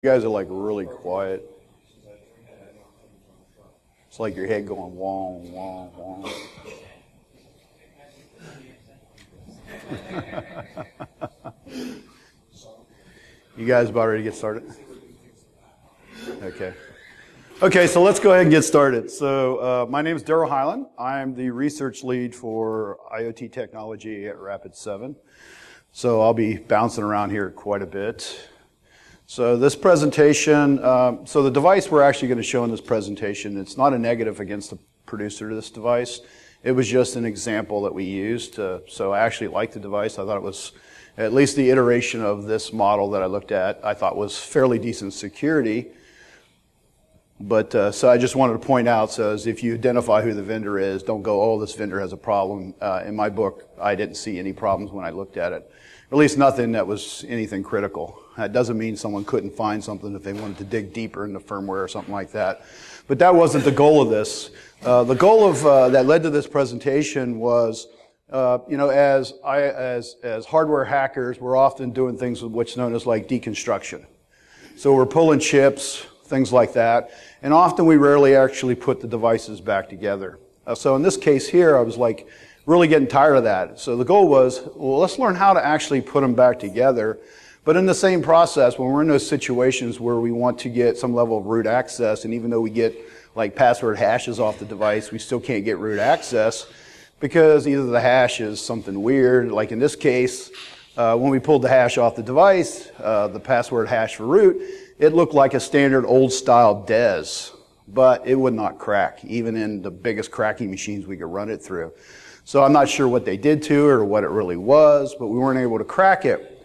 You guys are like really quiet. It's like your head going wong, wong, wong. You guys about ready to get started? Okay. Okay, so let's go ahead and get started. So my name is Deral Heiland. I'm the research lead for IoT technology at Rapid7. So I'll be bouncing around here quite a bit. So this presentation, so the device we're actually going to show in this presentation, it's not a negative against the producer of this device. It was just an example that we used. So I actually liked the device. I thought it was, at least the iteration of this model that I looked at, I thought was fairly decent security. But so I just wanted to point out, so as if you identify who the vendor is, don't go, oh, this vendor has a problem. In my book, I didn't see any problems when I looked at it. At least nothing that was anything critical. That doesn't mean someone couldn't find something if they wanted to dig deeper into firmware or something like that. But that wasn't the goal of this. The goal of that led to this presentation was, as hardware hackers, we're often doing things with what's known as like deconstruction. So we're pulling chips, things like that, and often we rarely actually put the devices back together. So in this case here, I was like really getting tired of that. So the goal was, well, let's learn how to actually put them back together. But in the same process, when we're in those situations where we want to get some level of root access, and even though we get like password hashes off the device, we still can't get root access because either the hash is something weird, like in this case, when we pulled the hash off the device, the password hash for root, it looked like a standard old-style DES, but it would not crack, even in the biggest cracking machines we could run it through. So I'm not sure what they did to it or what it really was, but we weren't able to crack it.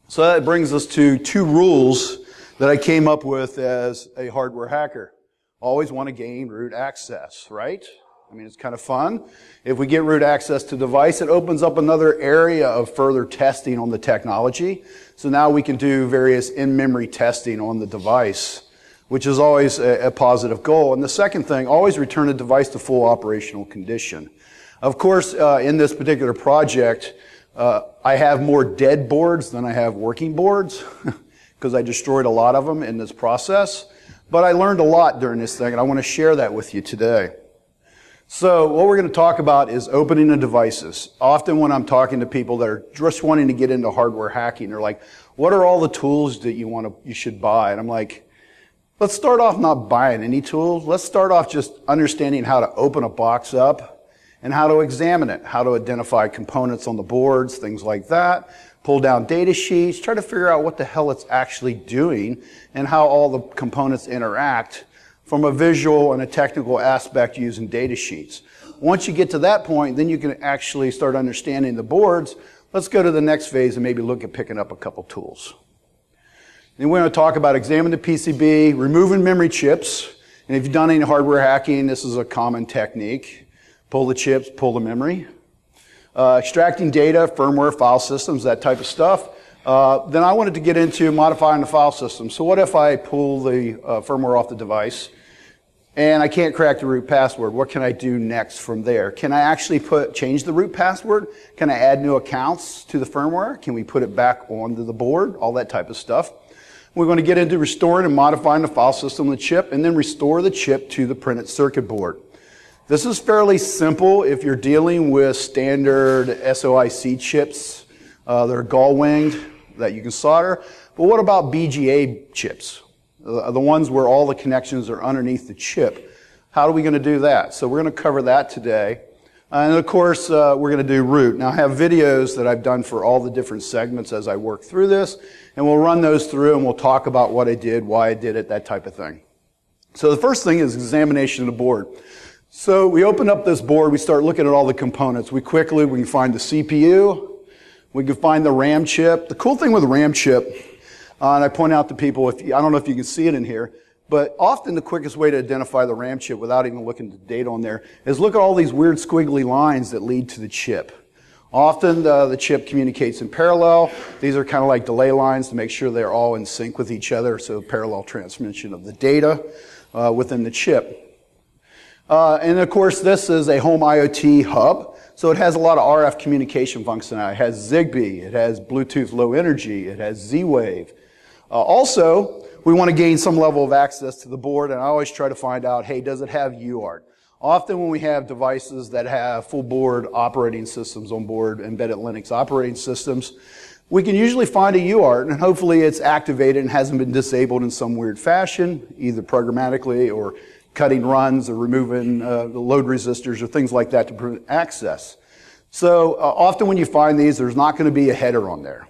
So that brings us to two rules that I came up with as a hardware hacker. Always want to gain root access, right? I mean, it's kind of fun. If we get root access to the device, it opens up another area of further testing on the technology. So now we can do various in-memory testing on the device, which is always a positive goal. And the second thing, always return the device to full operational condition. Of course, in this particular project, I have more dead boards than I have working boards because I destroyed a lot of them in this process. But I learned a lot during this thing, and I want to share that with you today. So what we're going to talk about is opening the devices. Often when I'm talking to people that are just wanting to get into hardware hacking, they're like, what are all the tools that you should buy? And I'm like, let's start off not buying any tools. Let's start off just understanding how to open a box up and how to examine it, how to identify components on the boards, things like that, pull down data sheets, try to figure out what the hell it's actually doing and how all the components interact from a visual and a technical aspect using data sheets. Once you get to that point, then you can actually start understanding the boards. Let's go to the next phase and maybe look at picking up a couple tools. Then we're going to talk about examining the PCB, removing memory chips, and if you've done any hardware hacking, this is a common technique. Pull the chips, pull the memory. Extracting data, firmware, file systems, that type of stuff. Then I wanted to get into modifying the file system. So what if I pull the firmware off the device and I can't crack the root password? What can I do next from there? Can I actually change the root password? Can I add new accounts to the firmware? Can we put it back onto the board? All that type of stuff. We're going to get into restoring and modifying the file system of the chip and then restore the chip to the printed circuit board. This is fairly simple if you're dealing with standard SOIC chips. They're gull-winged that you can solder. But what about BGA chips? The ones where all the connections are underneath the chip. How are we going to do that? So we're going to cover that today. And of course, we're going to do root. Now I have videos that I've done for all the different segments as I work through this. And we'll run those through and we'll talk about what I did, why I did it, that type of thing. So the first thing is examination of the board. So we open up this board, we start looking at all the components. We can find the CPU, we can find the RAM chip. The cool thing with the RAM chip, and I point out to people, I don't know if you can see it in here, but often the quickest way to identify the RAM chip without even looking at the data on there is look at all these weird squiggly lines that lead to the chip. Often the chip communicates in parallel. These are kind of like delay lines to make sure they're all in sync with each other, so parallel transmission of the data within the chip. And of course, this is a home IoT hub, so it has a lot of RF communication functionality. It has Zigbee, it has Bluetooth Low Energy, it has Z-Wave. Also, we want to gain some level of access to the board, and I always try to find out, hey, does it have UART? Often when we have devices that have full board operating systems on board, embedded Linux operating systems, we can usually find a UART, and hopefully it's activated and hasn't been disabled in some weird fashion, either programmatically or cutting runs or removing the load resistors or things like that to prevent access. So often when you find these, there's not going to be a header on there.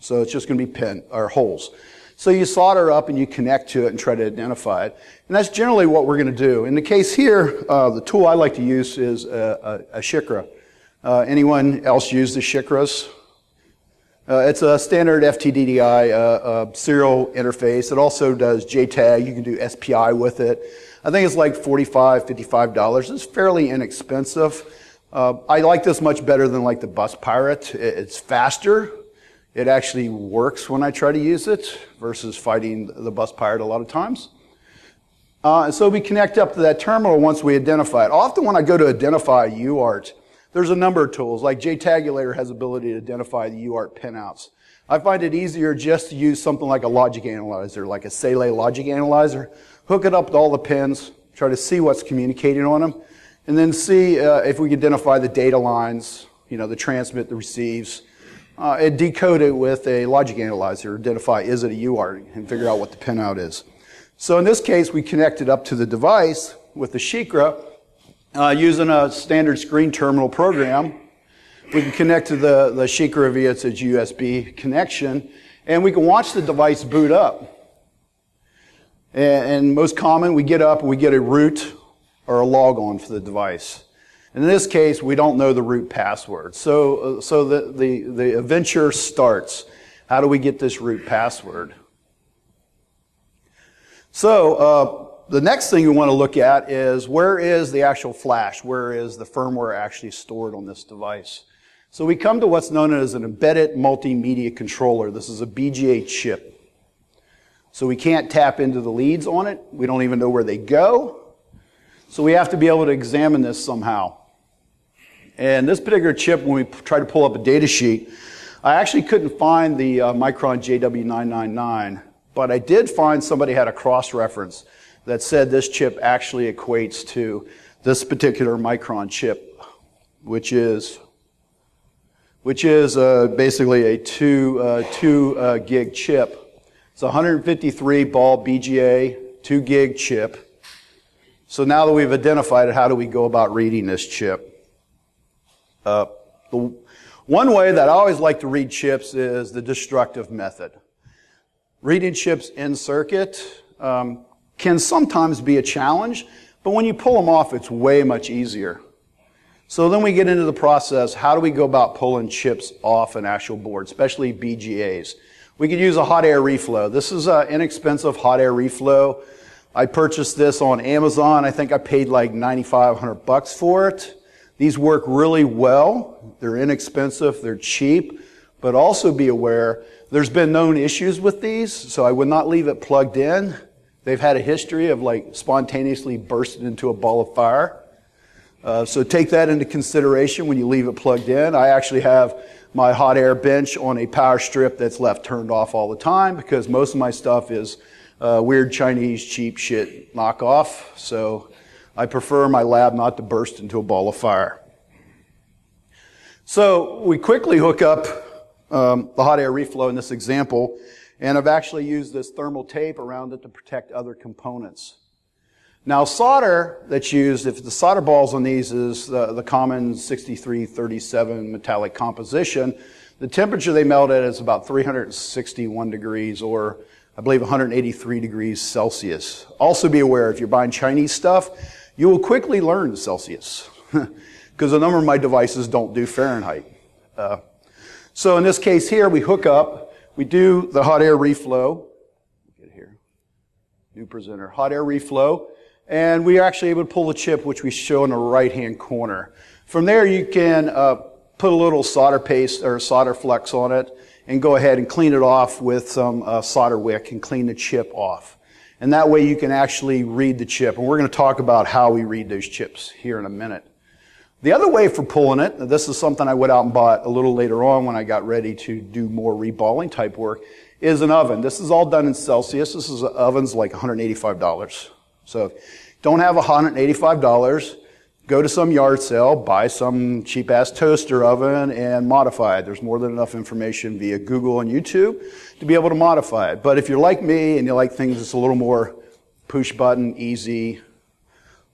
So it's just going to be pin or holes. So you solder up and you connect to it and try to identify it. And that's generally what we're going to do. In the case here, the tool I like to use is a Shikra. Anyone else use the Shikras? It's a standard FTDDI serial interface. It also does JTAG. You can do SPI with it. I think it's like $45, $55. It's fairly inexpensive. I like this much better than like the Bus Pirate. It's faster. It actually works when I try to use it versus fighting the Bus Pirate a lot of times. So we connect up to that terminal once we identify it. Often when I go to identify UART, there's a number of tools. Like JTagulator has the ability to identify the UART pinouts. I find it easier just to use something like a logic analyzer, like a Sele logic analyzer. Hook it up to all the pins, try to see what's communicating on them, and then see if we can identify the data lines, the transmit, the receives, and decode it with a logic analyzer, identify is it a UART, and figure out what the pinout is. So in this case, we connected up to the device with the Shikra using a standard screen terminal program. We can connect to the Shikra via its USB connection, and we can watch the device boot up. And most common, we get up and we get a root or a logon for the device. In this case, we don't know the root password. So the adventure starts. How do we get this root password? So the next thing we want to look at is where is the actual flash? Where is the firmware actually stored on this device? So we come to what's known as an embedded multimedia controller. This is a BGA chip. So we can't tap into the leads on it. We don't even know where they go. So we have to be able to examine this somehow. And this particular chip, when we try to pull up a data sheet, I actually couldn't find the Micron JW999, but I did find somebody had a cross-reference that said this chip actually equates to this particular Micron chip, which is basically a 2 gig chip. It's a 153 ball BGA 2 gig chip. So now that we've identified it, how do we go about reading this chip? The one way that I always like to read chips is the destructive method. Reading chips in circuit can sometimes be a challenge, but when you pull them off, it's way much easier. So then we get into the process, how do we go about pulling chips off an actual board, especially BGAs? We could use a hot air reflow. This is an inexpensive hot air reflow. I purchased this on Amazon. I think I paid like $9,500 for it. These work really well. They're inexpensive. They're cheap. But also be aware, there's been known issues with these, so I would not leave it plugged in. They've had a history of like spontaneously bursting into a ball of fire. So take that into consideration when you leave it plugged in. I actually have my hot air bench on a power strip that's left turned off all the time because most of my stuff is weird Chinese cheap shit knockoff. So I prefer my lab not to burst into a ball of fire. So we quickly hook up the hot air reflow in this example, and I've actually used this thermal tape around it to protect other components. Now solder that's used, if the solder balls on these is the common 6337 metallic composition, the temperature they melt at is about 361 degrees or I believe 183 degrees Celsius. Also be aware, if you're buying Chinese stuff, you will quickly learn Celsius because a number of my devices don't do Fahrenheit. So in this case here, we hook up, we do the hot air reflow. Get here, new presenter, hot air reflow. And we are actually able to pull the chip, which we show in the right-hand corner. From there, you can put a little solder paste or solder flux on it and go ahead and clean it off with some solder wick and clean the chip off. And that way you can actually read the chip. And we're going to talk about how we read those chips here in a minute. The other way for pulling it, this is something I went out and bought a little later on when I got ready to do more reballing type work, is an oven. This is all done in Celsius. This is oven's like $185. So if you don't have $185, go to some yard sale, buy some cheap-ass toaster oven and modify it. There's more than enough information via Google and YouTube to be able to modify it. But if you're like me and you like things that's a little more push button, easy,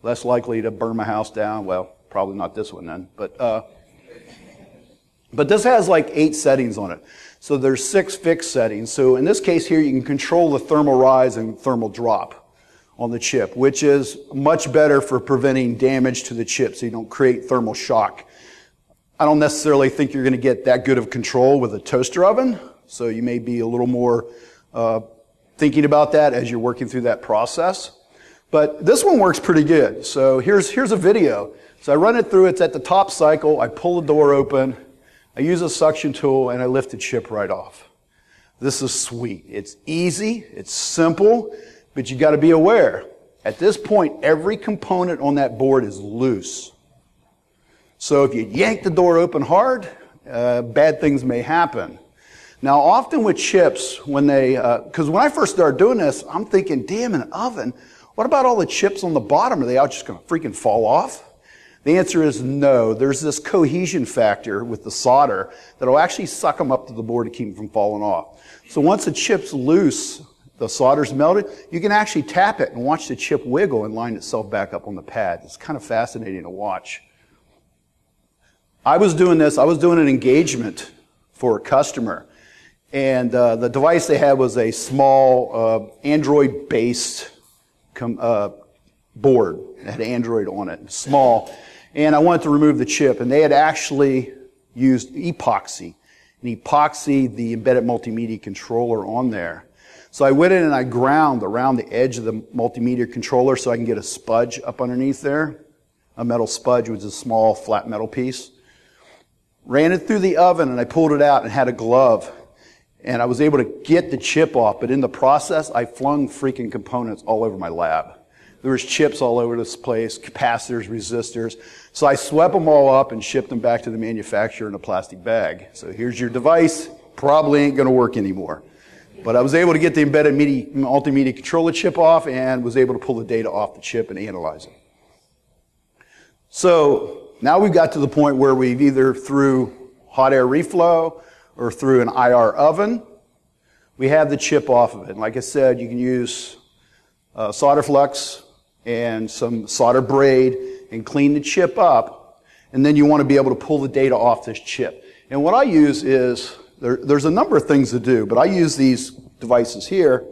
less likely to burn my house down, well, probably not this one then, but this has like 8 settings on it. So there's 6 fixed settings. So in this case here, you can control the thermal rise and thermal drop on the chip, which is much better for preventing damage to the chip so you don't create thermal shock. I don't necessarily think you're going to get that good of control with a toaster oven, so you may be a little more thinking about that as you're working through that process. But this one works pretty good. So here's a video. So I run it through, it's at the top cycle, I pull the door open, I use a suction tool, and I lift the chip right off. This is sweet. It's easy, it's simple, but you got to be aware. At this point, every component on that board is loose. So if you yank the door open hard, bad things may happen. Now, often with chips, because when I first started doing this, I'm thinking, damn, an oven, what about all the chips on the bottom? Are they all just going to freaking fall off? The answer is no. There's this cohesion factor with the solder that will actually suck them up to the board to keep them from falling off. So once the chip's loose, the solder's melted, you can actually tap it and watch the chip wiggle and line itself back up on the pad. It's kind of fascinating to watch. I was doing an engagement for a customer. And the device they had was a small Android-based board. It had Android on it, small. And I wanted to remove the chip. And they had actually used epoxy. And epoxy the embedded multimedia controller on there. So I went in and I ground around the edge of the multimedia controller so I can get a spudge up underneath there. A metal spudge, which is a small flat metal piece. Ran it through the oven and I pulled it out and had a glove. And I was able to get the chip off, but in the process, I flung freaking components all over my lab. There was chips all over this place, capacitors, resistors. So I swept them all up and shipped them back to the manufacturer in a plastic bag. So here's your device. Probably ain't going to work anymore. But I was able to get the embedded multimedia controller chip off and was able to pull the data off the chip and analyze it. So now we've got to the point where we've either through hot air reflow or through an IR oven, we have the chip off of it. And like I said, you can use solder flux and some solder braid and clean the chip up. And then you want to be able to pull the data off this chip. And what I use is, there's a number of things to do, but I use these devices here.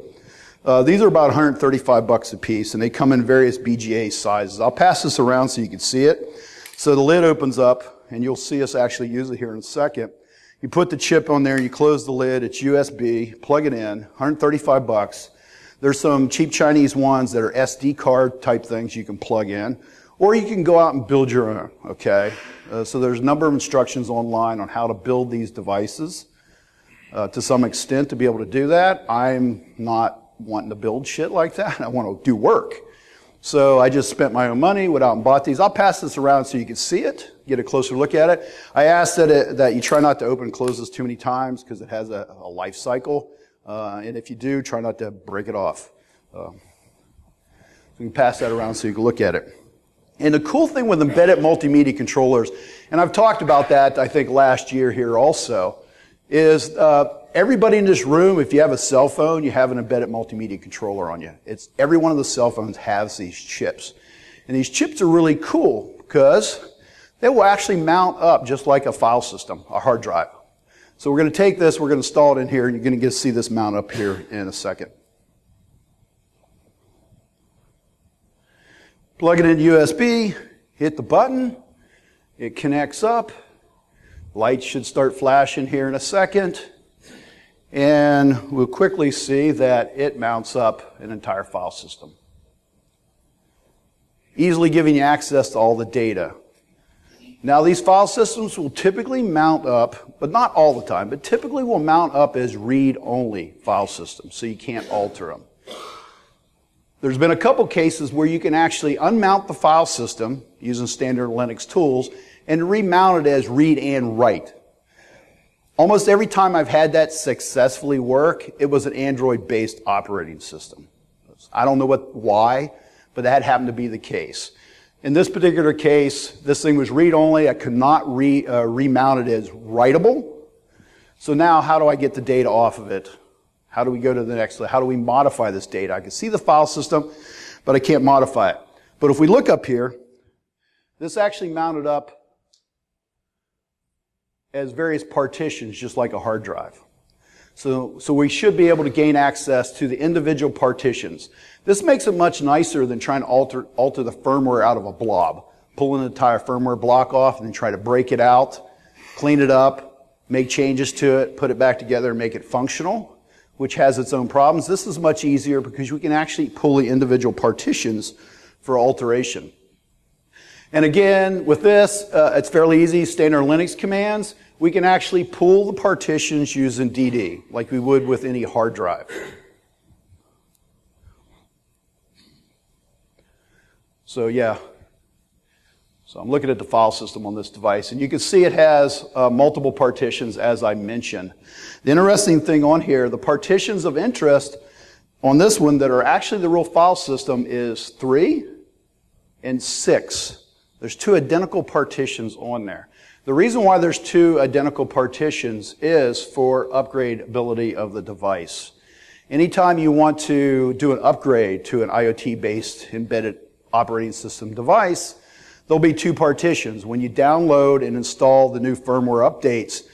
These are about $135 a piece, and they come in various BGA sizes. I'll pass this around so you can see it. So the lid opens up, and you'll see us actually use it here in a second. You put the chip on there, you close the lid, it's USB, plug it in, $135. There's some cheap Chinese ones that are SD card type things you can plug in, or you can go out and build your own, okay? So there's a number of instructions online on how to build these devices to some extent to be able to do that. I'm not wanting to build shit like that. I want to do work. So I just spent my own money, went out and bought these. I'll pass this around so you can see it, get a closer look at it. I ask that you try not to open and close this too many times because it has a life cycle. And if you do, try not to break it off. So you can pass that around so you can look at it. And the cool thing with embedded multimedia controllers, and I've talked about that, I think, last year here also, is everybody in this room, if you have a cell phone, you have an embedded multimedia controller on you. Every one of the cell phones has these chips. And these chips are really cool because they will actually mount up just like a file system, a hard drive. So we're going to take this, we're going to install it in here, and you're going to get to see this mount up here in a second. Plug it in USB, hit the button, it connects up. Lights should start flashing here in a second. And we'll quickly see that it mounts up an entire file system. Easily giving you access to all the data. Now these file systems will typically mount up, but not all the time, but typically will mount up as read-only file systems, so you can't alter them. There's been a couple cases where you can actually unmount the file system using standard Linux tools and remount it as read and write. Almost every time I've had that successfully work, it was an Android-based operating system. I don't know why, but that happened to be the case. In this particular case, this thing was read-only. I could not remount it as writable. So now, how do I get the data off of it? How do we go to the next level? How do we modify this data? I can see the file system, but I can't modify it. But if we look up here, this actually mounted up as various partitions, just like a hard drive. So we should be able to gain access to the individual partitions. This makes it much nicer than trying to alter the firmware out of a blob. Pulling the entire firmware block off and then try to break it out, clean it up, make changes to it, put it back together and make it functional, which has its own problems. This is much easier because we can actually pull the individual partitions for alteration. And again, with this, it's fairly easy, standard Linux commands. We can actually pull the partitions using DD, like we would with any hard drive. So yeah. So I'm looking at the file system on this device, and you can see it has multiple partitions, as I mentioned. The interesting thing on here, the partitions of interest on this one that are actually the real file system is 3 and 6. There's 2 identical partitions on there. The reason why there's 2 identical partitions is for upgradability of the device. Anytime you want to do an upgrade to an IoT-based embedded operating system device, there'll be 2 partitions. When you download and install the new firmware updates,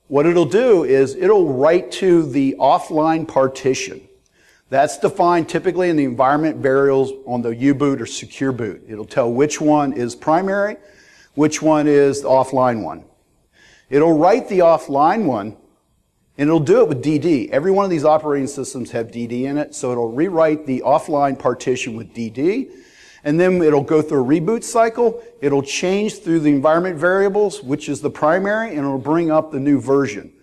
what it'll do is it'll write to the offline partition. That's defined typically in the environment variables on the U-boot or secure boot. It'll tell which one is primary, which one is the offline one. It'll write the offline one, and it'll do it with DD. Every one of these operating systems have DD in it, so it'll rewrite the offline partition with DD, and then it'll go through a reboot cycle. It'll change through the environment variables, which is the primary, and it'll bring up the new version.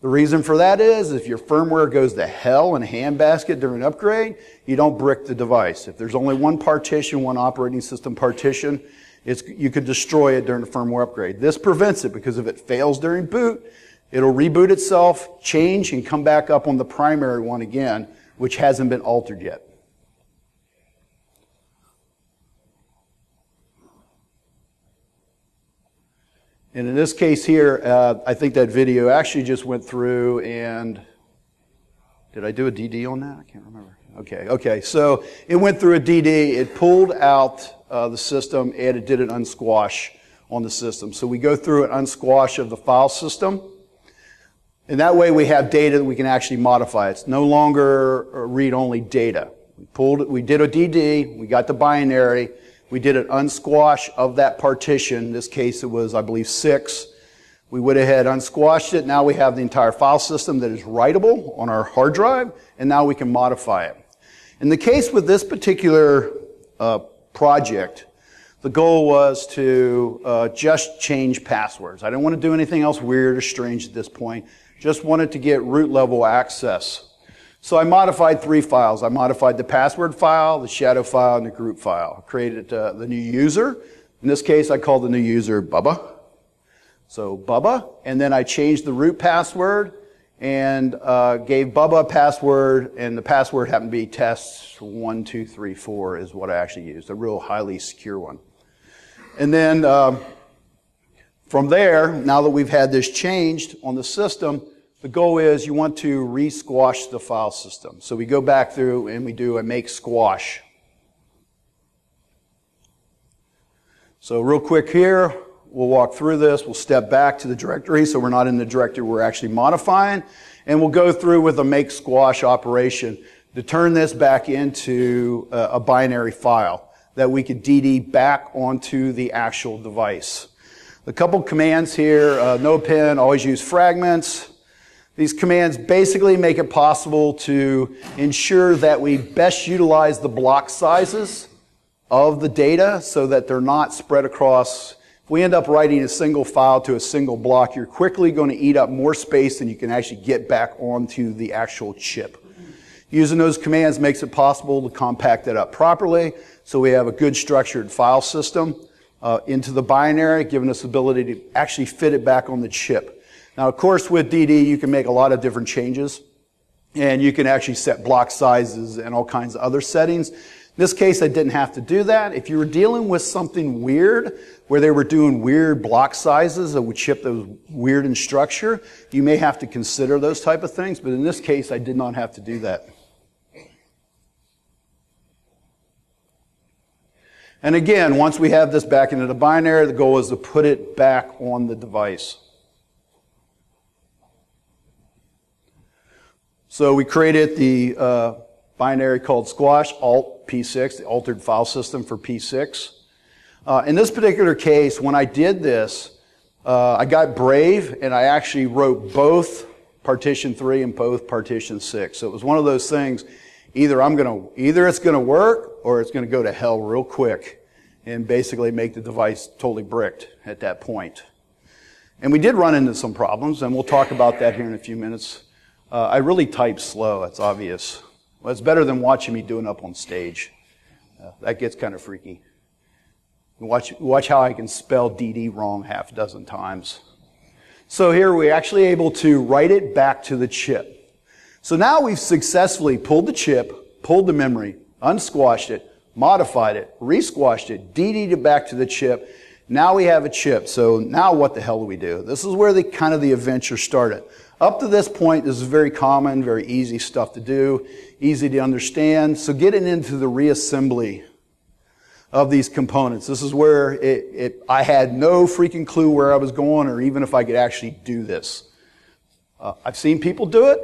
The reason for that is if your firmware goes to hell in a handbasket during an upgrade, you don't brick the device. If there's only one partition, one operating system partition, you could destroy it during the firmware upgrade. This prevents it because if it fails during boot, it'll reboot itself, change, and come back up on the primary one again, which hasn't been altered yet. And in this case here, I think that video actually just went through and, did I do a DD on that? I can't remember. Okay, so it went through a DD, it pulled out the system, and it did an unsquash on the system. So we go through an unsquash of the file system, and that way we have data that we can actually modify. It's no longer read-only data. We did a DD, we got the binary, we did an unsquash of that partition. In this case, it was, I believe, 6. We went ahead, unsquashed it. Now we have the entire file system that is writable on our hard drive, and now we can modify it. In the case with this particular project, the goal was to just change passwords. I didn't want to do anything else weird or strange at this point. Just wanted to get root level access. So I modified 3 files. I modified the password file, the shadow file, and the group file. I created the new user. In this case, I called the new user Bubba. So Bubba, and then I changed the root password and gave Bubba a password, and the password happened to be test1234 is what I actually used, a real highly secure one. And then from there, now that we've had this changed on the system, the goal is you want to re-squash the file system. So we go back through and we do a make squash. So real quick here, we'll walk through this. We'll step back to the directory so we're not in the directory we're actually modifying. And we'll go through with a make squash operation to turn this back into a binary file that we could DD back onto the actual device. A couple commands here, no pin, always use fragments. These commands basically make it possible to ensure that we best utilize the block sizes of the data so that they're not spread across. If we end up writing a single file to a single block, you're quickly going to eat up more space than you can actually get back onto the actual chip. Using those commands makes it possible to compact that up properly so we have a good structured file system into the binary, giving us the ability to actually fit it back on the chip. Now, of course, with DD, you can make a lot of different changes, and you can actually set block sizes and all kinds of other settings. In this case, I didn't have to do that. If you were dealing with something weird, where they were doing weird block sizes that would ship those weird in structure, you may have to consider those type of things, but in this case, I did not have to do that. And again, once we have this back into the binary, the goal is to put it back on the device. So we created the binary called squash, alt P6, the altered file system for P6. In this particular case, when I did this, I got brave and I actually wrote both partition 3 and both partition 6. So it was one of those things, either it's going to work or it's going to go to hell real quick and basically make the device totally bricked at that point. And we did run into some problems, and we'll talk about that here in a few minutes. I really type slow, that's obvious. Well, it's better than watching me doing up on stage. That gets kind of freaky. Watch how I can spell DD wrong half a dozen times. So here we're actually able to write it back to the chip. So now we've successfully pulled the chip, pulled the memory, unsquashed it, modified it, resquashed it, DD'd it back to the chip. Now we have a chip. So now what the hell do we do? This is where the adventure started. Up to this point, this is very common, very easy stuff to do, easy to understand. So getting into the reassembly of these components. This is where I had no freaking clue where I was going or even if I could actually do this. I've seen people do it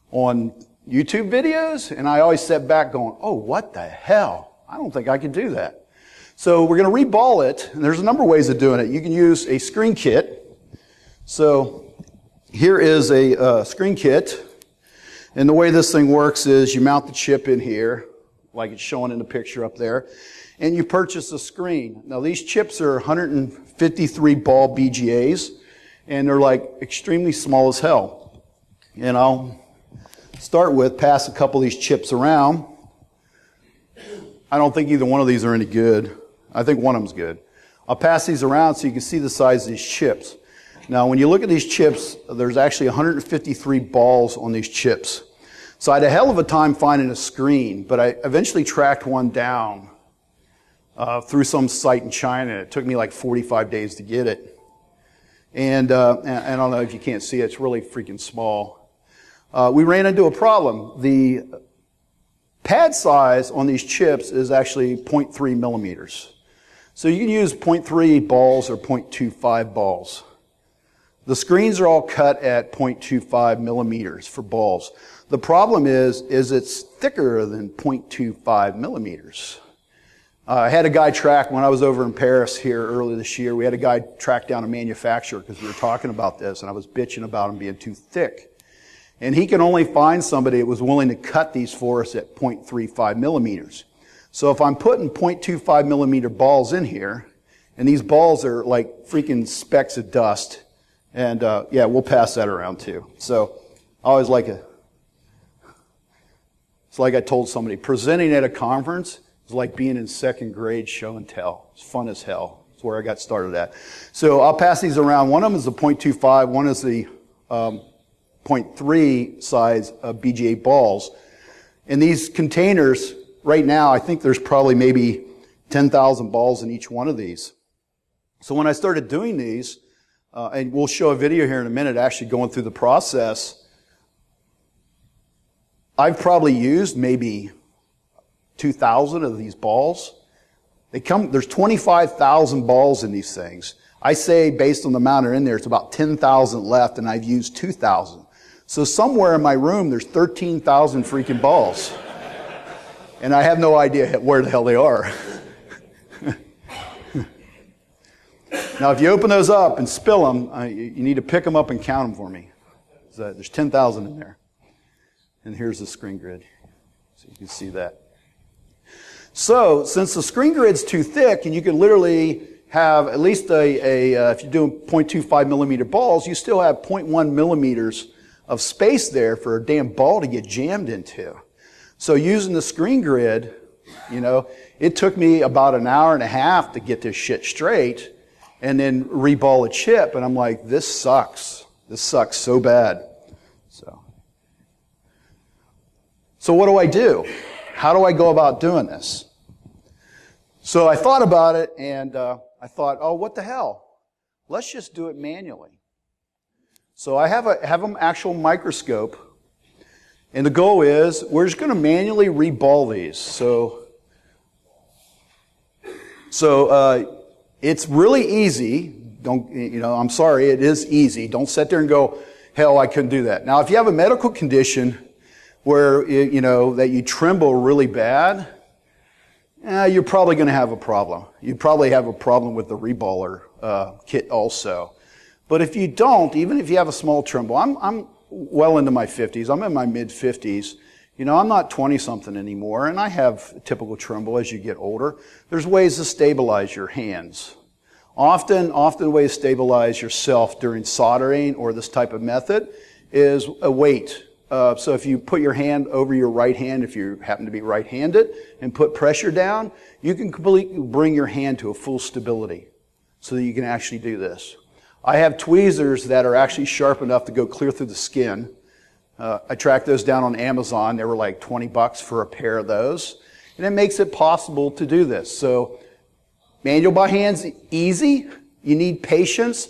on YouTube videos, and I always sat back going, oh, what the hell? I don't think I can do that. So we're going to reball it, and there's a number of ways of doing it. You can use a screen kit. So here is a screen kit, and the way this thing works is you mount the chip in here, like it's shown in the picture up there, and you purchase a screen. Now these chips are 153 ball BGAs, and they're like extremely small as hell. And I'll start with pass a couple of these chips around. I don't think either one of these are any good. I think one of them's good. I'll pass these around so you can see the size of these chips. Now when you look at these chips, there's actually 153 balls on these chips. So I had a hell of a time finding a screen, but I eventually tracked one down through some site in China. It took me like 45 days to get it. And I don't know if you can't see it, it's really freaking small. We ran into a problem. The pad size on these chips is actually 0.3 millimeters. So you can use 0.3 balls or 0.25 balls. The screens are all cut at 0.25 millimeters for balls. The problem is it's thicker than 0.25 millimeters. I had a guy track, when I was over in Paris here earlier this year, we had a guy track down a manufacturer because we were talking about this, and I was bitching about them being too thick. And he could only find somebody that was willing to cut these for us at 0.35 millimeters. So if I'm putting 0.25 millimeter balls in here, and these balls are like freaking specks of dust, and yeah, we'll pass that around too. So I always like it. It's like I told somebody, presenting at a conference is like being in second grade show and tell. It's fun as hell. It's where I got started at. So I'll pass these around. One of them is the 0.25. One is the 0.3 size of BGA balls. In these containers, right now, I think there's probably maybe 10,000 balls in each one of these. So when I started doing these, and we'll show a video here in a minute actually going through the process, I've probably used maybe 2,000 of these balls. There's 25,000 balls in these things. I say based on the amount that are in there, it's about 10,000 left, and I've used 2,000. So somewhere in my room, there's 13,000 freaking balls. And I have no idea where the hell they are. Now, if you open those up and spill them, you need to pick them up and count them for me. So there's 10,000 in there. And here's the screen grid. So you can see that. So, since the screen grid's too thick, and you can literally have at least if you're doing 0.25 millimeter balls, you still have 0.1 millimeters of space there for a damn ball to get jammed into. So using the screen grid, it took me about an hour and a half to get this shit straight. and then reball a chip, and I'm like, this sucks. This sucks so bad. So what do I do? How do I go about doing this? So I thought about it, and I thought, oh, what the hell? Let's just do it manually. So I have an actual microscope, and the goal is we're just going to manually reball these. So it's really easy. I'm sorry, it is easy. Don't sit there and go, hell, I couldn't do that. Now, if you have a medical condition where, that you tremble really bad, you're probably going to have a problem. You probably have a problem with the reballer kit also. But if you don't, even if you have a small tremble, I'm well into my 50s. I'm in my mid-50s. I'm not 20-something anymore, and I have typical tremble as you get older. There's ways to stabilize your hands. Often ways to stabilize yourself during soldering or this type of method is a weight. So if you put your hand over your right hand, if you happen to be right-handed, and put pressure down, you can completely bring your hand to a full stability so that you can actually do this. I have tweezers that are actually sharp enough to go clear through the skin. I tracked those down on Amazon. They were like $20 for a pair of those. And it makes it possible to do this. So manual by hand's easy. You need patience.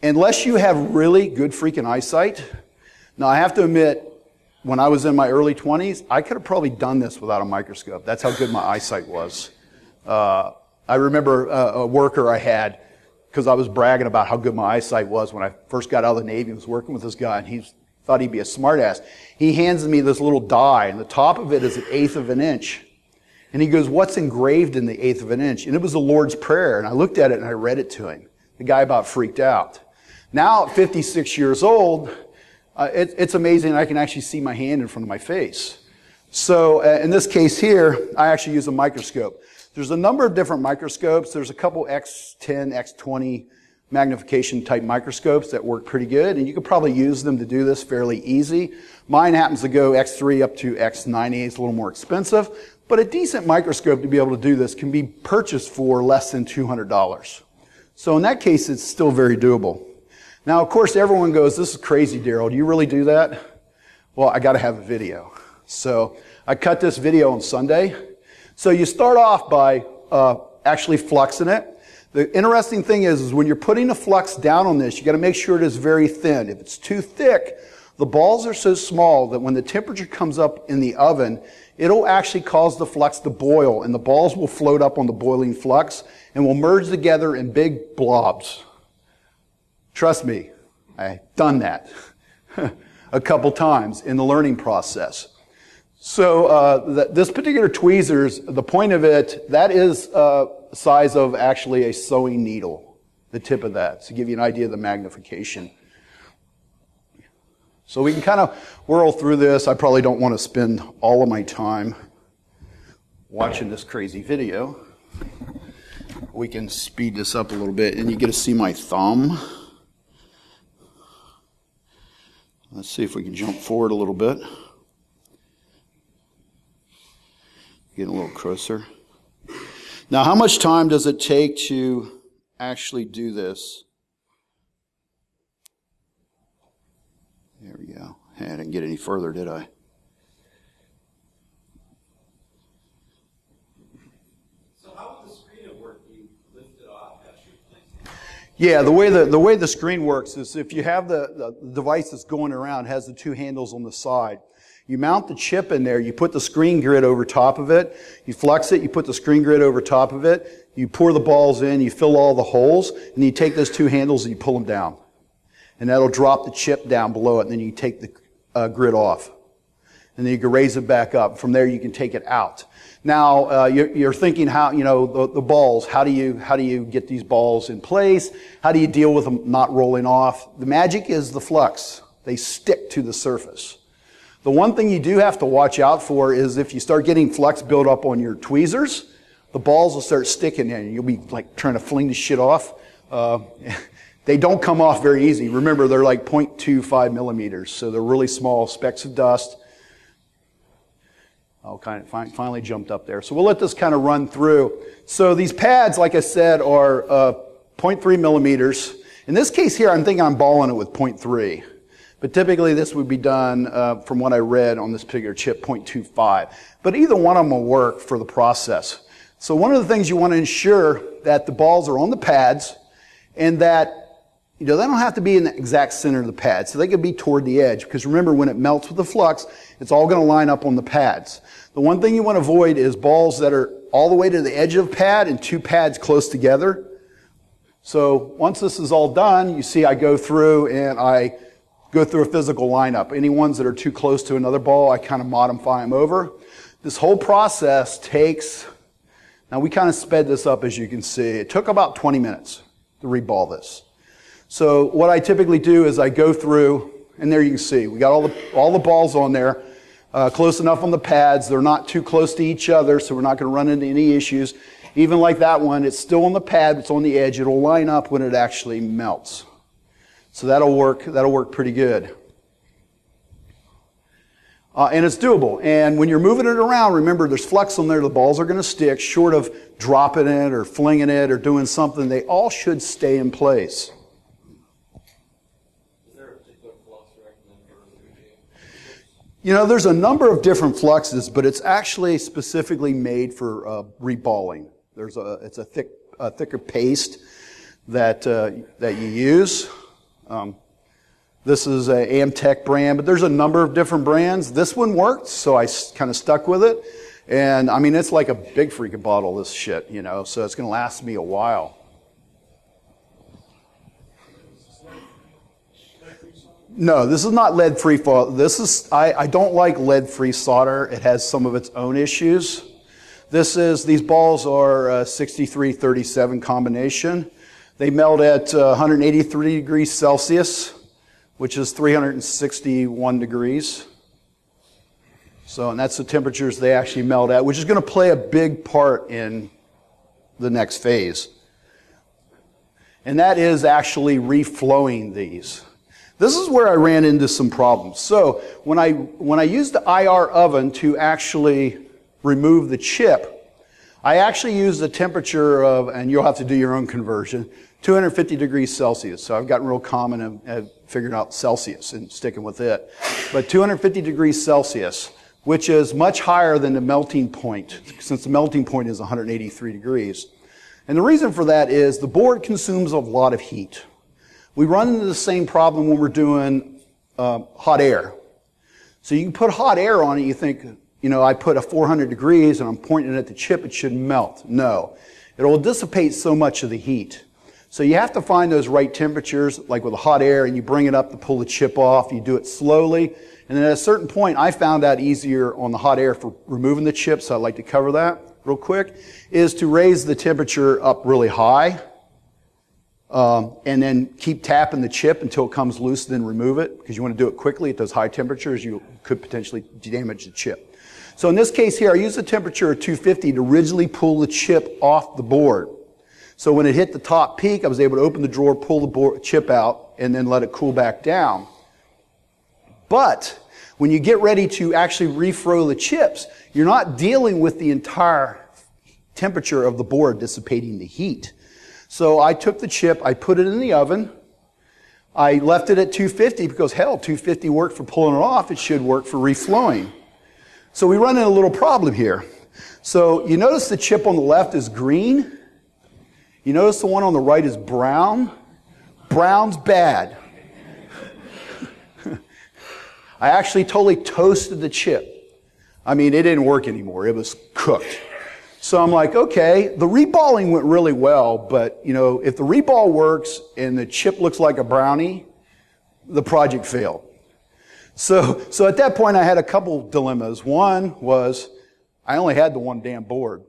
Unless you have really good freaking eyesight. Now, I have to admit, when I was in my early 20s, I could have probably done this without a microscope. That's how good my eyesight was. I remember a worker I had, because I was bragging about how good my eyesight was when I first got out of the Navy and was working with this guy, and he thought he'd be a smartass. He hands me this little die, and the top of it is 1/8 of an inch. And he goes, what's engraved in the 1/8 of an inch? And it was the Lord's Prayer, and I looked at it and I read it to him. The guy about freaked out. Now, at 56 years old, it's amazing I can actually see my hand in front of my face. So in this case here, I actually use a microscope. There's a number of different microscopes. There's a couple X10, X20 magnification type microscopes that work pretty good, and you could probably use them to do this fairly easy. Mine happens to go X3 up to X90. It's a little more expensive, but a decent microscope to be able to do this can be purchased for less than $200. So in that case, it's still very doable. Now, of course, everyone goes, this is crazy, Daryl. Do you really do that? Well, I got to have a video. So I cut this video on Sunday. So you start off by actually fluxing it. The interesting thing is when you're putting the flux down on this, you got to make sure it is very thin. If it's too thick, the balls are so small that when the temperature comes up in the oven, it'll actually cause the flux to boil, and the balls will float up on the boiling flux and will merge together in big blobs. Trust me, I've done that a couple times in the learning process. So this particular tweezers, the point of it, that is the size of actually a sewing needle, the tip of that, to give you an idea of the magnification. So we can kind of whirl through this. I probably don't want to spend all of my time watching this crazy video. We can speed this up a little bit, and you get to see my thumb. Let's see if we can jump forward a little bit. Get a little closer. Now, how much time does it take to actually do this? There we go. Hey, I didn't get any further, did I? So how would the screen work? You lift it off as you're placing it? Yeah, the way the screen works is if you have the device that's going around, has the two handles on the side. You mount the chip in there, you put the screen grid over top of it, you flux it, you put the screen grid over top of it, you pour the balls in, you fill all the holes, and you take those two handles and you pull them down. And that'll drop the chip down below it, and then you take the grid off. And then you can raise it back up. From there you can take it out. Now, you're thinking how, the balls, how do you get these balls in place? How do you deal with them not rolling off? The magic is the flux. They stick to the surface. The one thing you do have to watch out for is if you start getting flux built up on your tweezers, the balls will start sticking there, and you'll be like trying to fling the shit off. They don't come off very easy. Remember, they're like 0.25 millimeters, so they're really small specks of dust. Oh, kind of finally jumped up there. So we'll let this kind of run through. So these pads, like I said, are 0.3 millimeters. In this case here, I'm thinking I'm balling it with 0.3. But typically this would be done, from what I read on this particular chip, 0.25. But either one of them will work for the process. So one of the things you want to ensure that the balls are on the pads and that they don't have to be in the exact center of the pad. So they could be toward the edge. Because remember, when it melts with the flux, it's all going to line up on the pads. The one thing you want to avoid is balls that are all the way to the edge of the pad and two pads close together. So once this is all done, you see I go through and I go through a physical lineup. Any ones that are too close to another ball, I kind of modify them over. This whole process takes, now we kind of sped this up as you can see. It took about 20 minutes to reball this. So what I typically do is I go through, and there you can see, we got all the balls on there, close enough on the pads. They're not too close to each other, so we're not going to run into any issues. Even like that one, it's still on the pad, it's on the edge. It'll line up when it actually melts. So that'll work pretty good. And it's doable. And when you're moving it around, remember there's flux on there, the balls are going to stick, short of dropping it or flinging it or doing something. They all should stay in place. There's a number of different fluxes, but it's actually specifically made for reballing. It's a thicker paste that you use. This is a Amtech brand, but there's a number of different brands. This one worked, so I kind of stuck with it. And I mean, it's like a big freaking bottle, this shit, so it's going to last me a while. No, this is not lead-free. I don't like lead-free solder. It has some of its own issues. These balls are 6337 combination. They melt at 183 degrees Celsius, which is 361 degrees. And that's the temperatures they actually melt at, which is going to play a big part in the next phase. And that is actually reflowing these. This is where I ran into some problems. So when I used the IR oven to actually remove the chip, I actually used a temperature of, and you'll have to do your own conversion, 250 degrees Celsius. So I've gotten real common and have figured out Celsius and sticking with it. But 250 degrees Celsius, which is much higher than the melting point, since the melting point is 183 degrees. And the reason for that is the board consumes a lot of heat. We run into the same problem when we're doing hot air. So you can put hot air on it, you think, I put a 400 degrees and I'm pointing it at the chip, it should melt. No. It will dissipate so much of the heat. So you have to find those right temperatures, like with the hot air, and you bring it up to pull the chip off. You do it slowly. And then at a certain point, I found out easier on the hot air for removing the chip, so I'd like to cover that real quick, is to raise the temperature up really high. And then keep tapping the chip until it comes loose, then remove it, because you want to do it quickly at those high temperatures. You could potentially damage the chip. So in this case here, I used a temperature of 250 to rigidly pull the chip off the board. So when it hit the top peak, I was able to open the drawer, pull the chip out, and then let it cool back down. But when you get ready to actually refrow the chips, you're not dealing with the entire temperature of the board dissipating the heat. So I took the chip, I put it in the oven, I left it at 250 because, hell, 250 worked for pulling it off, it should work for reflowing. So we run into a little problem here. So you notice the chip on the left is green, you notice the one on the right is brown. Brown's bad. I actually totally toasted the chip. I mean, it didn't work anymore, it was cooked. So I'm like, okay, the reballing went really well, but if the reball works and the chip looks like a brownie, the project failed. So at that point I had a couple dilemmas. One was I only had the one damn board.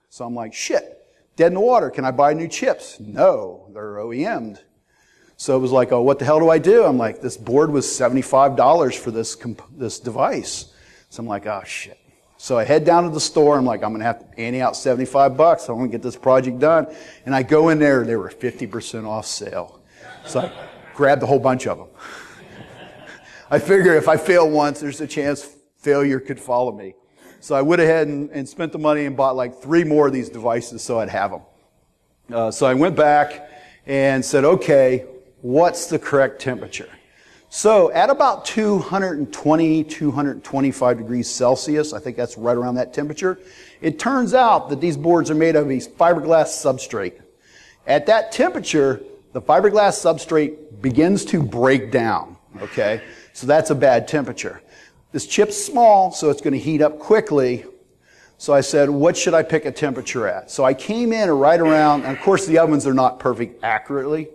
So I'm like, shit, dead in the water. Can I buy new chips? No, they're OEM'd. So it was like, oh, what the hell do I do? I'm like, this board was $75 for this device. So I'm like, oh shit. So I head down to the store. I'm like, I'm going to have to ante out $75. I want to get this project done. And I go in there, they were 50% off sale. So I grabbed a whole bunch of them. I figure if I fail once, there's a chance failure could follow me. So I went ahead and spent the money and bought like 3 more of these devices so I'd have them. So I went back and said, okay, what's the correct temperature? So at about 220, 225 degrees Celsius, I think that's right around that temperature, it turns out that these boards are made of a fiberglass substrate. At that temperature, the fiberglass substrate begins to break down, okay? So that's a bad temperature. This chip's small, so it's going to heat up quickly. So I said, what should I pick a temperature at? So I came in right around, and of course the ovens are not perfect accurately.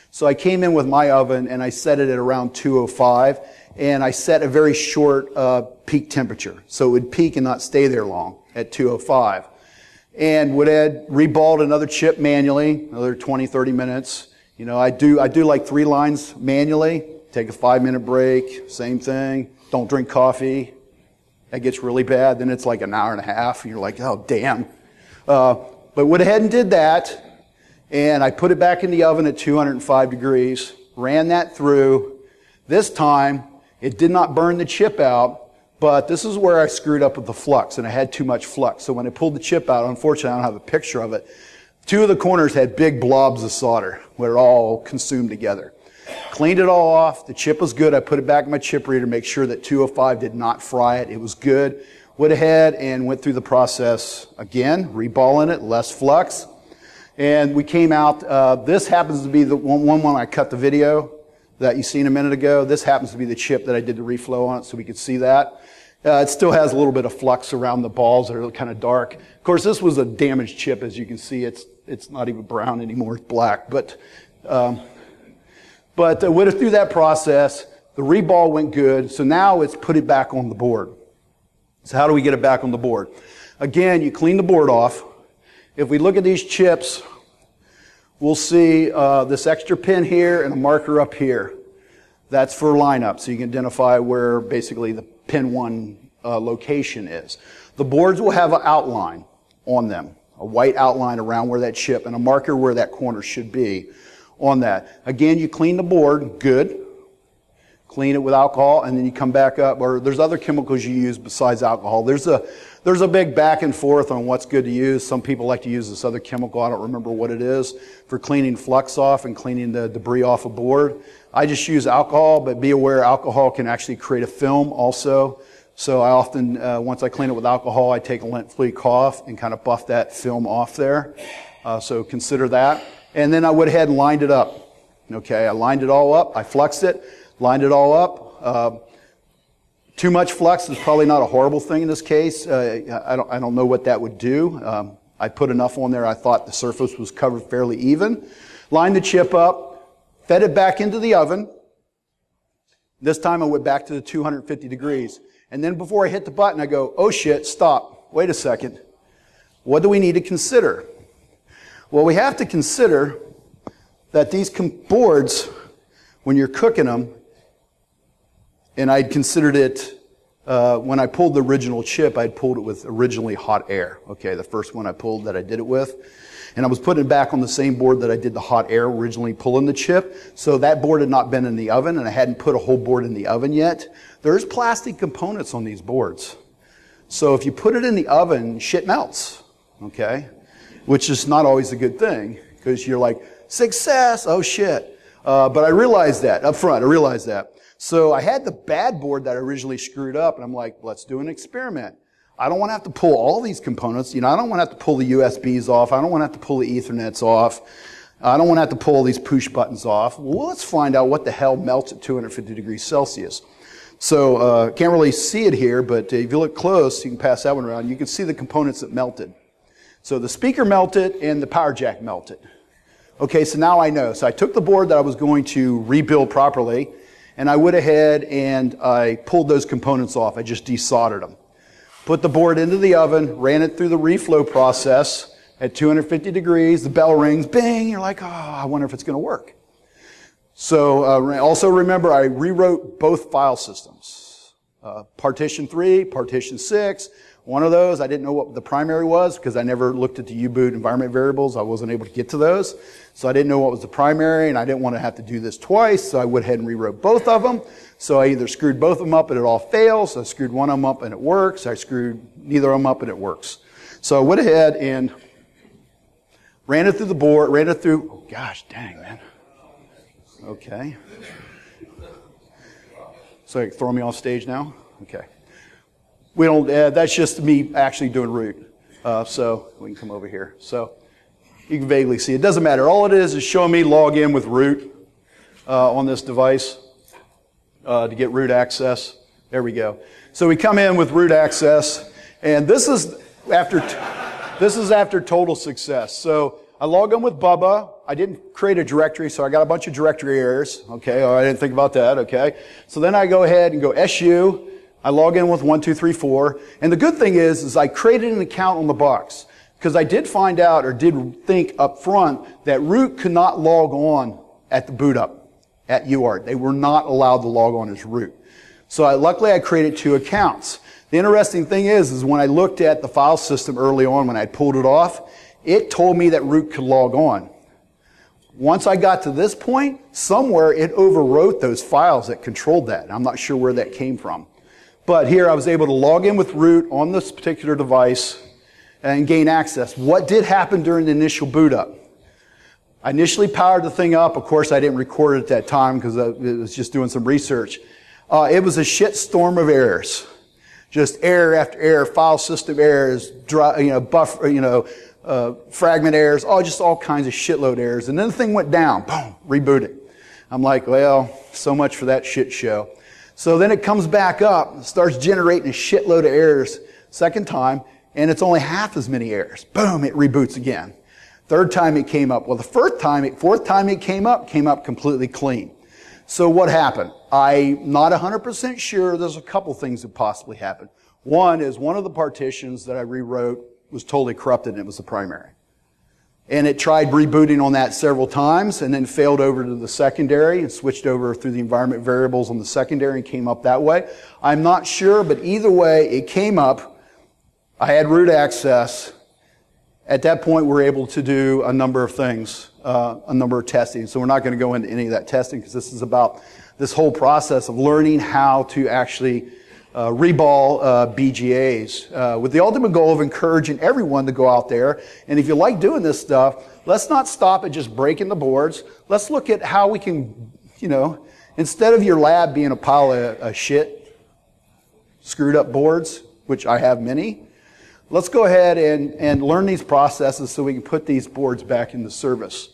So I came in with my oven and I set it at around 205, and I set a very short peak temperature. So it would peak and not stay there long at 205. And would add, reballed another chip manually, another 20, 30 minutes. You know, I do like 3 lines manually, take a 5-minute break, same thing. Don't drink coffee. That gets really bad. Then it's like an hour and a half. And you're like, oh, damn. But went ahead and did that. And I put it back in the oven at 205 degrees. Ran that through. This time, it did not burn the chip out. But this is where I screwed up with the flux. And I had too much flux. So when I pulled the chip out, unfortunately, I don't have a picture of it. 2 of the corners had big blobs of solder where it all consumed together. Cleaned it all off. The chip was good. I put it back in my chip reader to make sure that 205 did not fry it. It was good. Went ahead and went through the process again, reballing it, less flux. And we came out. This happens to be the one when I cut the video that you seen a minute ago. This happens to be the chip that I did the reflow on it so we could see that. It still has a little bit of flux around the balls that are kind of dark. Of course, this was a damaged chip. As you can see, it's not even brown anymore. It's black. But went through that process. The reball went good. So now it's put it back on the board. So how do we get it back on the board? Again, you clean the board off. If we look at these chips, we'll see this extra pin here and a marker up here. That's for lineup, so you can identify where basically the pin 1 location is. The boards will have an outline on them, a white outline around where that chip, and a marker where that corner should be on that. Again, you clean the board, good. Clean it with alcohol, and then you come back up, or there's other chemicals you use besides alcohol. There's a big back and forth on what's good to use. Some people like to use this other chemical, I don't remember what it is, for cleaning flux off and cleaning the debris off a board. I just use alcohol, but be aware alcohol can actually create a film also. So I often, once I clean it with alcohol, I take a lint-free cloth and kind of buff that film off there. So consider that. And then I went ahead and lined it up. Okay, I lined it all up, I fluxed it, lined it all up. Too much flux is probably not a horrible thing in this case. I don't know what that would do. I put enough on there I thought the surface was covered fairly even. Lined the chip up, fed it back into the oven. This time I went back to the 250 degrees. And then before I hit the button, I go, oh shit, stop. Wait a second. What do we need to consider? Well, we have to consider that these boards, when you're cooking them, and I'd considered it, when I pulled the original chip, I'd pulled it with originally hot air. Okay, the first one I pulled that I did it with. And I was putting it back on the same board that I did the hot air originally pulling the chip. So that board had not been in the oven, and I hadn't put a whole board in the oven yet. There's plastic components on these boards. So if you put it in the oven, shit melts. Okay? Which is not always a good thing, because you're like, success, oh shit. But I realized that up front, I realized that. So I had the bad board that I originally screwed up, and I'm like, let's do an experiment. I don't want to have to pull all these components. You know, I don't want to have to pull the USBs off. I don't want to have to pull the Ethernets off. I don't want to have to pull these push buttons off. Well, let's find out what the hell melts at 250 degrees Celsius. So, can't really see it here, but if you look close, you can pass that one around. You can see the components that melted. So the speaker melted and the power jack melted. Okay, so now I know. So I took the board that I was going to rebuild properly, and I went ahead and I pulled those components off. I just desoldered them. Put the board into the oven, ran it through the reflow process at 250 degrees. The bell rings, bing, you're like, oh, I wonder if it's going to work. So also remember, I rewrote both file systems. Partition 3, Partition 6. One of those, I didn't know what the primary was because I never looked at the U-boot environment variables. I wasn't able to get to those. So I didn't know what was the primary, and I didn't want to have to do this twice, so I went ahead and rewrote both of them. So I either screwed both of them up and it all fails, I screwed one of them up and it works, I screwed neither of them up and it works. So I went ahead and ran it through the board, ran it through, oh gosh, dang, man. Okay. So throw me off stage now? Okay. We don't, that's just me actually doing root. So we can come over here. So you can vaguely see. It doesn't matter. All it is showing me log in with root on this device to get root access. There we go. So we come in with root access, and this is after total success. So I log in with Bubba. I didn't create a directory, so I got a bunch of directory errors. Okay, I didn't think about that. Okay, so then I go ahead and go SU. I log in with 1, 2, 3, 4. And the good thing is I created an account on the box because I did find out or did think up front that root could not log on at the boot up at UART. They were not allowed to log on as root. So luckily I created 2 accounts. The interesting thing is when I looked at the file system early on when I pulled it off, it told me that root could log on. Once I got to this point, somewhere it overwrote those files that controlled that. I'm not sure where that came from. But here I was able to log in with root on this particular device and gain access. What did happen during the initial boot up? I initially powered the thing up. Of course, I didn't record it at that time because I was just doing some research. It was a shit storm of errors. Just error after error, file system errors, buffer, fragment errors, just all kinds of shitload errors. And then the thing went down, boom, rebooted. I'm like, well, so much for that shit show. So then it comes back up, starts generating a shitload of errors second time, and it's only half as many errors. Boom, it reboots again. Third time it came up. Well, the fourth time it came up completely clean. So what happened? I'm not 100% sure. There's a couple things that possibly happened. One is one of the partitions that I rewrote was totally corrupted, and it was the primary. And it tried rebooting on that several times and then failed over to the secondary and switched over through the environment variables on the secondary and came up that way. I'm not sure, but either way, it came up. I had root access. At that point, we're able to do a number of things, a number of testing. So we're not going to go into any of that testing because this is about this whole process of learning how to actually reball BGAs with the ultimate goal of encouraging everyone to go out there. And if you like doing this stuff, let's not stop at just breaking the boards. Let's look at how we can, instead of your lab being a pile of shit, screwed up boards, which I have many, let's go ahead and learn these processes so we can put these boards back into service.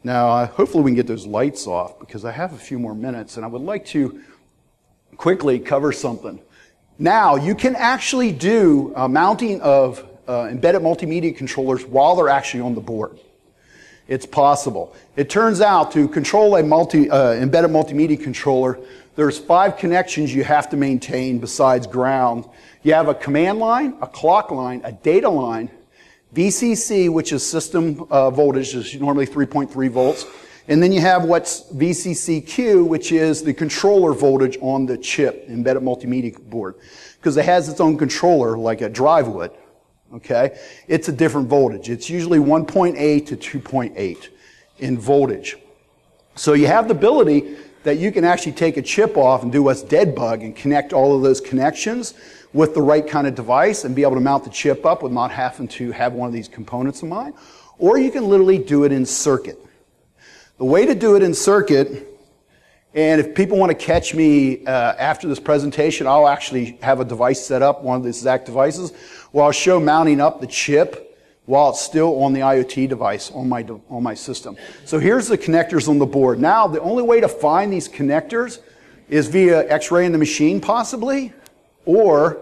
Now, hopefully we can get those lights off because I have a few more minutes and I would like to quickly cover something. Now, you can actually do mounting of embedded multimedia controllers while they're actually on the board. It's possible. It turns out to control a embedded multimedia controller, there's 5 connections you have to maintain besides ground. You have a command line, a clock line, a data line, VCC, which is system voltage, is normally 3.3 volts. And then you have what's VCCQ, which is the controller voltage on the chip, embedded multimedia board. Because it has its own controller, like a drive would. Okay? It's a different voltage. It's usually 1.8 to 2.8 in voltage. So you have the ability that you can actually take a chip off and do what's dead bug and connect all of those connections with the right kind of device and be able to mount the chip up with not having to have one of these components of mine. Or you can literally do it in circuit. The way to do it in circuit, and if people want to catch me after this presentation, I'll actually have a device set up, one of the exact devices, where I'll show mounting up the chip while it's still on the IoT device on my system. So here's the connectors on the board. Now, the only way to find these connectors is via X-ray in the machine, possibly, or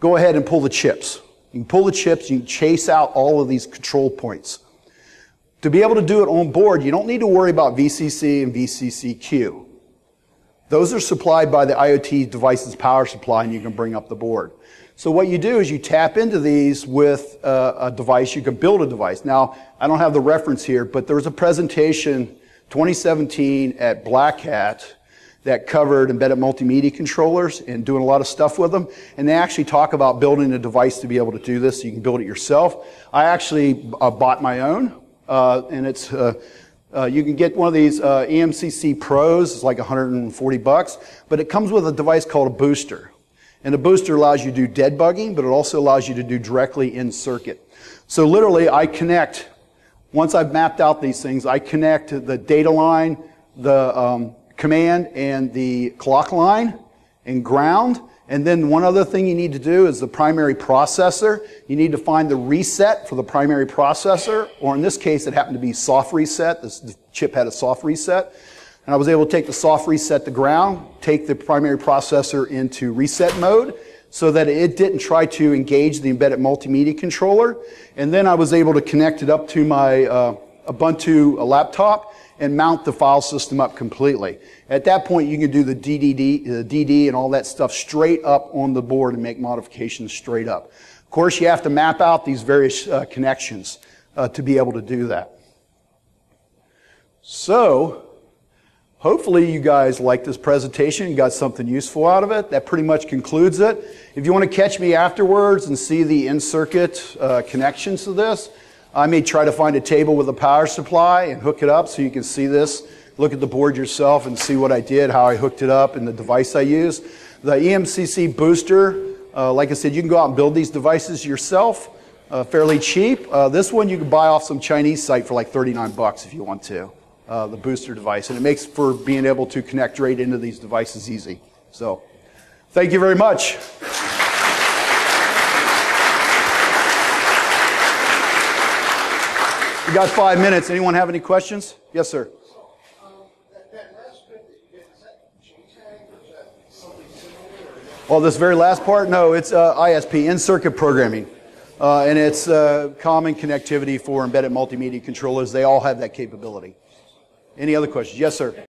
go ahead and pull the chips. You can pull the chips, you can chase out all of these control points. To be able to do it on board, you don't need to worry about VCC and VCCQ. Those are supplied by the IoT device's power supply, and you can bring up the board. So what you do is you tap into these with a device. You can build a device. Now, I don't have the reference here, but there was a presentation 2017 at Black Hat that covered embedded multimedia controllers and doing a lot of stuff with them. And they actually talk about building a device to be able to do this. You can build it yourself. I actually bought my own. And it's you can get one of these eMMC Pros. It's like $140, but it comes with a device called a booster. And the booster allows you to do dead bugging, but it also allows you to do directly in circuit. So literally, I connect Once I've mapped out these things, I connect the data line, the command, and the clock line and ground. And then one other thing you need to do is the primary processor. You need to find the reset for the primary processor, or in this case, it happened to be soft reset. The chip had a soft reset. And I was able to take the soft reset to ground, take the primary processor into reset mode so that it didn't try to engage the embedded multimedia controller. And then I was able to connect it up to my Ubuntu laptop and mount the file system up completely. At that point, you can do the DD and all that stuff straight up on the board and make modifications straight up. Of course, you have to map out these various connections to be able to do that. So, hopefully you guys liked this presentation and got something useful out of it. That pretty much concludes it. If you want to catch me afterwards and see the in-circuit connections to this, I may try to find a table with a power supply and hook it up so you can see this. Look at the board yourself and see what I did, how I hooked it up, and the device I used. The eMMC booster, like I said, you can go out and build these devices yourself, fairly cheap. This one you can buy off some Chinese site for like 39 bucks if you want to, the booster device. And it makes for being able to connect right into these devices easy. So, thank you very much. We got 5 minutes. Anyone have any questions? Yes, sir. That last bit that you did, is that JTAG or is that something similar? Well, this very last part? No, it's ISP, in-circuit programming. And it's common connectivity for embedded multimedia controllers. They all have that capability. Any other questions? Yes, sir.